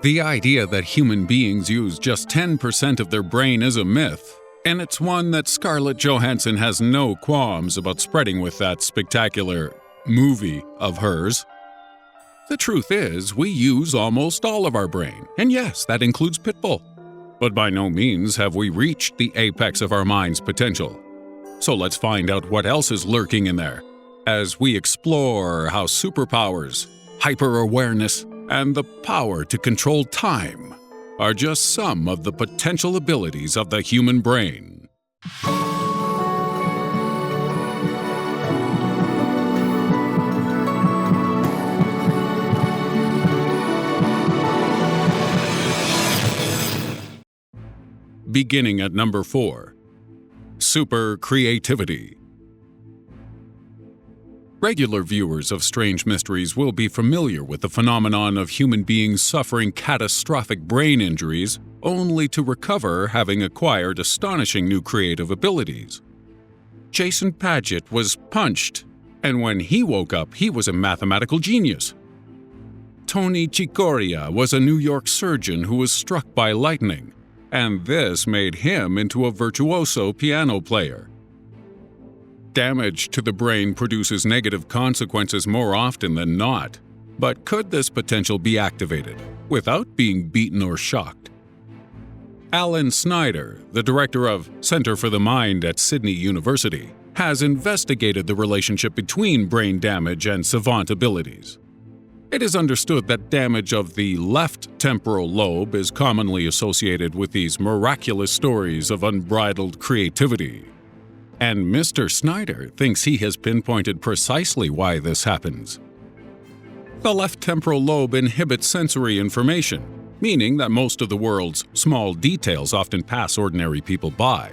The idea that human beings use just 10% of their brain is a myth, and it's one that Scarlett Johansson has no qualms about spreading with that spectacular movie of hers. The truth is, we use almost all of our brain, and yes, that includes Pitbull. But by no means have we reached the apex of our mind's potential. So let's find out what else is lurking in there, as we explore how superpowers, hyper-awareness, and the power to control time are just some of the potential abilities of the human brain. Beginning at number 4. Super creativity. Regular viewers of Strange Mysteries will be familiar with the phenomenon of human beings suffering catastrophic brain injuries only to recover having acquired astonishing new creative abilities. Jason Padgett was punched, and when he woke up, he was a mathematical genius. Tony Chicoria was a New York surgeon who was struck by lightning, and this made him into a virtuoso piano player. Damage to the brain produces negative consequences more often than not, but could this potential be activated without being beaten or shocked? Alan Snyder, the director of Center for the Mind at Sydney University, has investigated the relationship between brain damage and savant abilities. It is understood that damage of the left temporal lobe is commonly associated with these miraculous stories of unbridled creativity. And Mr. Snyder thinks he has pinpointed precisely why this happens. The left temporal lobe inhibits sensory information, meaning that most of the world's small details often pass ordinary people by.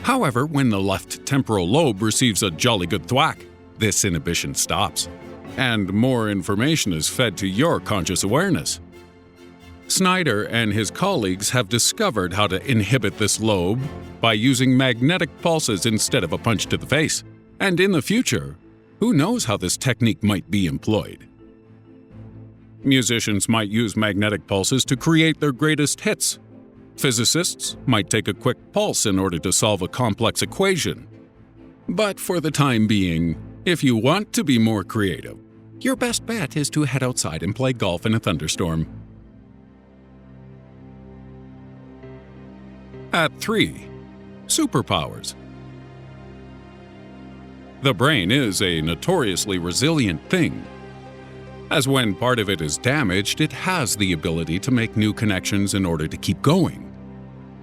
However, when the left temporal lobe receives a jolly good thwack, this inhibition stops, and more information is fed to your conscious awareness. Snyder and his colleagues have discovered how to inhibit this lobe by using magnetic pulses instead of a punch to the face. And in the future, who knows how this technique might be employed? Musicians might use magnetic pulses to create their greatest hits. Physicists might take a quick pulse in order to solve a complex equation. But for the time being, if you want to be more creative, your best bet is to head outside and play golf in a thunderstorm. At 3. Superpowers. The brain is a notoriously resilient thing, as when part of it is damaged, it has the ability to make new connections in order to keep going.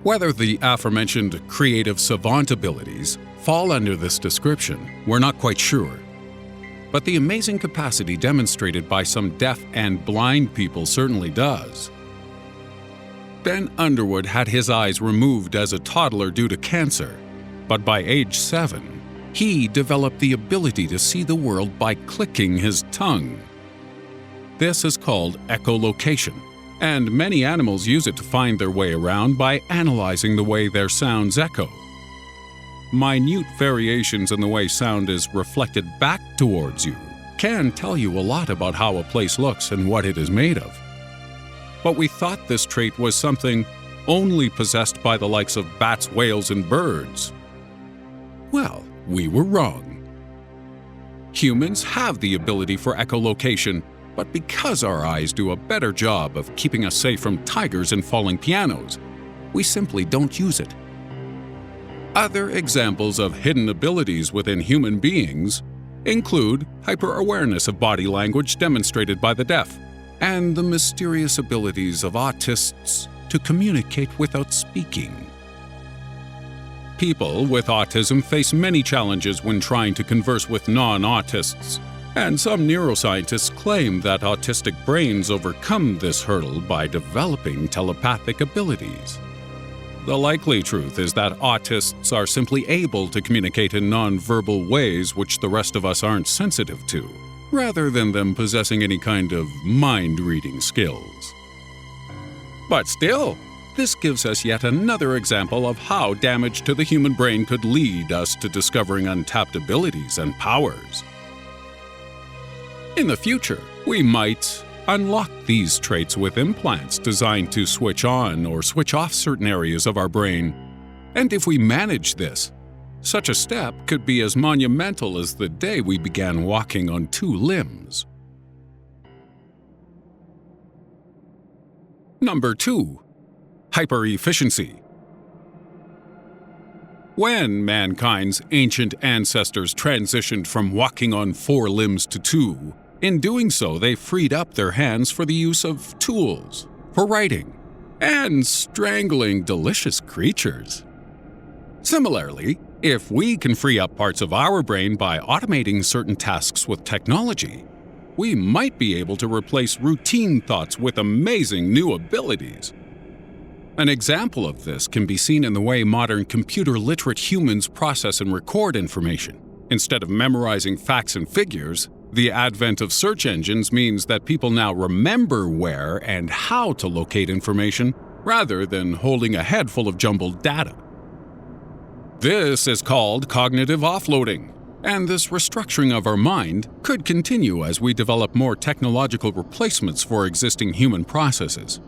Whether the aforementioned creative savant abilities fall under this description, we're not quite sure. But the amazing capacity demonstrated by some deaf and blind people certainly does. Ben Underwood had his eyes removed as a toddler due to cancer, but by age 7, he developed the ability to see the world by clicking his tongue. This is called echolocation, and many animals use it to find their way around by analyzing the way their sounds echo. Minute variations in the way sound is reflected back towards you can tell you a lot about how a place looks and what it is made of. But we thought this trait was something only possessed by the likes of bats, whales, and birds. Well, we were wrong. Humans have the ability for echolocation, but because our eyes do a better job of keeping us safe from tigers and falling pianos, we simply don't use it. Other examples of hidden abilities within human beings include hyper-awareness of body language demonstrated by the deaf, and the mysterious abilities of autists to communicate without speaking. People with autism face many challenges when trying to converse with non-autists, and some neuroscientists claim that autistic brains overcome this hurdle by developing telepathic abilities. The likely truth is that autists are simply able to communicate in non-verbal ways which the rest of us aren't sensitive to, rather than them possessing any kind of mind-reading skills. But still, this gives us yet another example of how damage to the human brain could lead us to discovering untapped abilities and powers. In the future, We might unlock these traits with implants designed to switch on or switch off certain areas of our brain. And if we manage this, such a step could be as monumental as the day we began walking on two limbs. Number 2. Hyper-efficiency. When mankind's ancient ancestors transitioned from walking on 4 limbs to 2, in doing so they freed up their hands for the use of tools, for writing, and strangling delicious creatures. Similarly, if we can free up parts of our brain by automating certain tasks with technology, we might be able to replace routine thoughts with amazing new abilities. An example of this can be seen in the way modern computer-literate humans process and record information. Instead of memorizing facts and figures, the advent of search engines means that people now remember where and how to locate information rather than holding a head full of jumbled data. This is called cognitive offloading, and this restructuring of our mind could continue as we develop more technological replacements for existing human processes.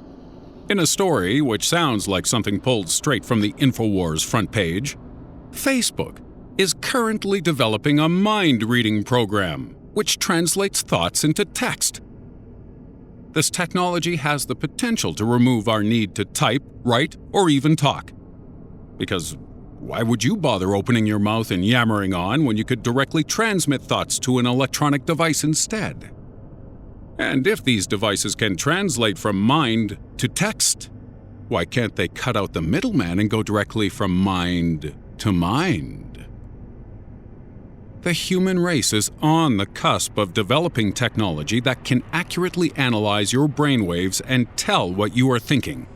In a story which sounds like something pulled straight from the InfoWars front page, Facebook is currently developing a mind-reading program which translates thoughts into text. This technology has the potential to remove our need to type, write, or even talk. Because why would you bother opening your mouth and yammering on when you could directly transmit thoughts to an electronic device instead? And if these devices can translate from mind to text, why can't they cut out the middleman and go directly from mind to mind? The human race is on the cusp of developing technology that can accurately analyze your brainwaves and tell what you are thinking.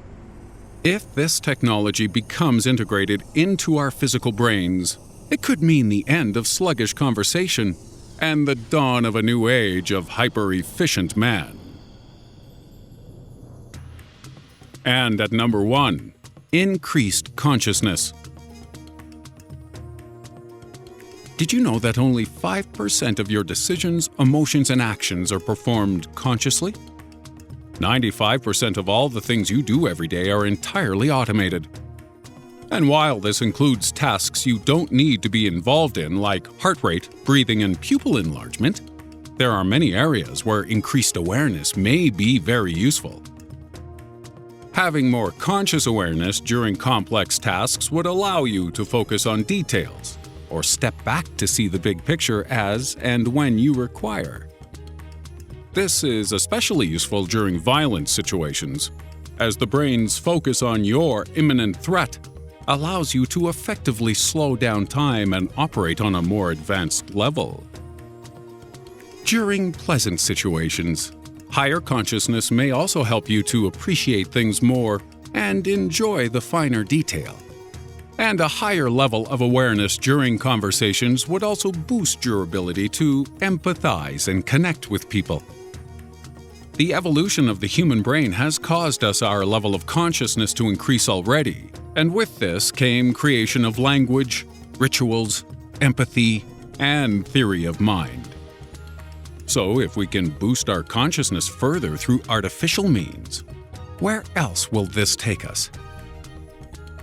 If this technology becomes integrated into our physical brains, it could mean the end of sluggish conversation and the dawn of a new age of hyper-efficient man. And at number 1, increased consciousness. Did you know that only 5% of your decisions, emotions, and actions are performed consciously? 95% of all the things you do every day are entirely automated. And while this includes tasks you don't need to be involved in, like heart rate, breathing, and pupil enlargement, there are many areas where increased awareness may be very useful. Having more conscious awareness during complex tasks would allow you to focus on details, or step back to see the big picture as and when you require. This is especially useful during violent situations, as the brain's focus on your imminent threat allows you to effectively slow down time and operate on a more advanced level. During pleasant situations, higher consciousness may also help you to appreciate things more and enjoy the finer detail. And a higher level of awareness during conversations would also boost your ability to empathize and connect with people. The evolution of the human brain has caused us our level of consciousness to increase already, and with this came creation of language, rituals, empathy, and theory of mind. So if we can boost our consciousness further through artificial means, where else will this take us?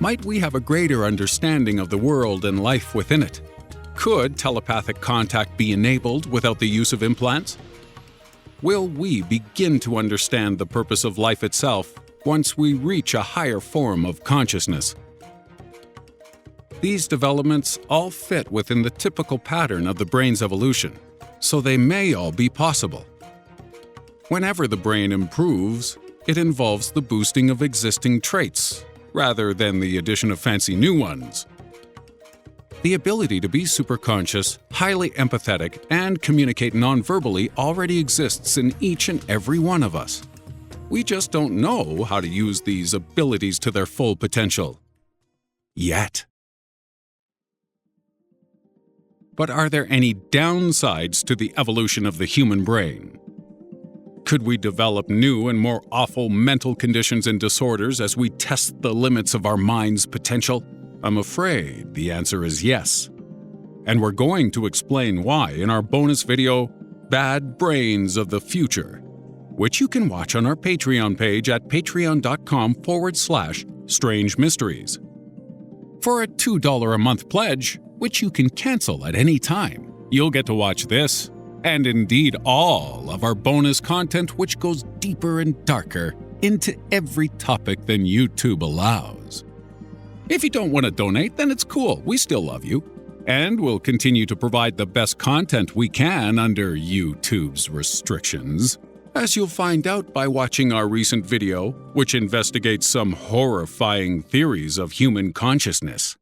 Might we have a greater understanding of the world and life within it? Could telepathic contact be enabled without the use of implants? Will we begin to understand the purpose of life itself once we reach a higher form of consciousness? These developments all fit within the typical pattern of the brain's evolution, so they may all be possible. Whenever the brain improves, it involves the boosting of existing traits, rather than the addition of fancy new ones. The ability to be superconscious, highly empathetic, and communicate non-verbally already exists in each and every one of us. We just don't know how to use these abilities to their full potential. Yet. But are there any downsides to the evolution of the human brain? Could we develop new and more awful mental conditions and disorders as we test the limits of our mind's potential? I'm afraid the answer is yes. And we're going to explain why in our bonus video, Bad Brains of the Future, which you can watch on our Patreon page at patreon.com/Strange Mysteries. For a $2 a month pledge, which you can cancel at any time, you'll get to watch this, and indeed all of our bonus content, which goes deeper and darker into every topic than YouTube allows. If you don't want to donate, then it's cool. We still love you. And we'll continue to provide the best content we can under YouTube's restrictions, as you'll find out by watching our recent video, which investigates some horrifying theories of human consciousness.